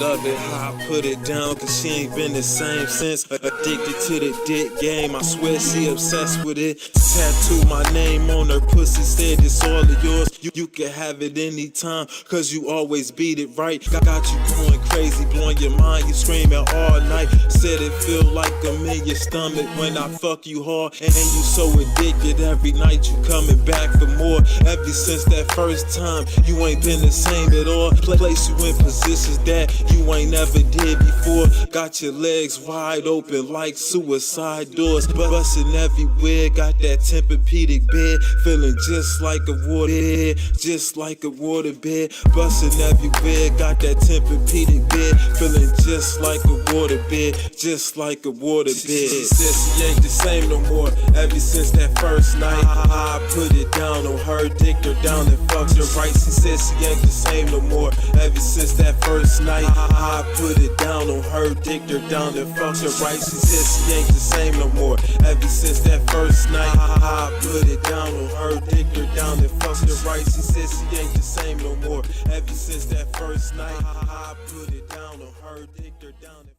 love it how I put it down, cause she ain't been the same since. Addicted to the dick game, I swear she obsessed with it. Tattoo my name on her pussy, said it's all of yours. You can have it anytime, cause you always beat it right. Got you going crazy, blowing your mind, you screaming all night. Said it feel like I'm in your stomach when I fuck you hard, and you so addicted every night you coming back for more. Ever since that first time, you ain't been the same at all. Place you in positions that you ain't never did before. Got your legs wide open like suicide doors, busting everywhere. Got that Tempur-Pedic bed, feeling just like a waterbed, just like a waterbed. Busting everywhere. Got that Tempur-Pedic bed, feeling just like a waterbed, just like a waterbed. She said she ain't the same no more. Ever since that first night, I put it down on her, dicked her down and fucked her right. She said she ain't the same no more. Ever since that first night, I put it down on her, dicked her down and fucked her right. She said she ain't the same no more. Ever since that first night, I put it down on her, dicked her down and fucked her right. She said she ain't the same no more. Ever since that first night, I put it down on her, dicked her down and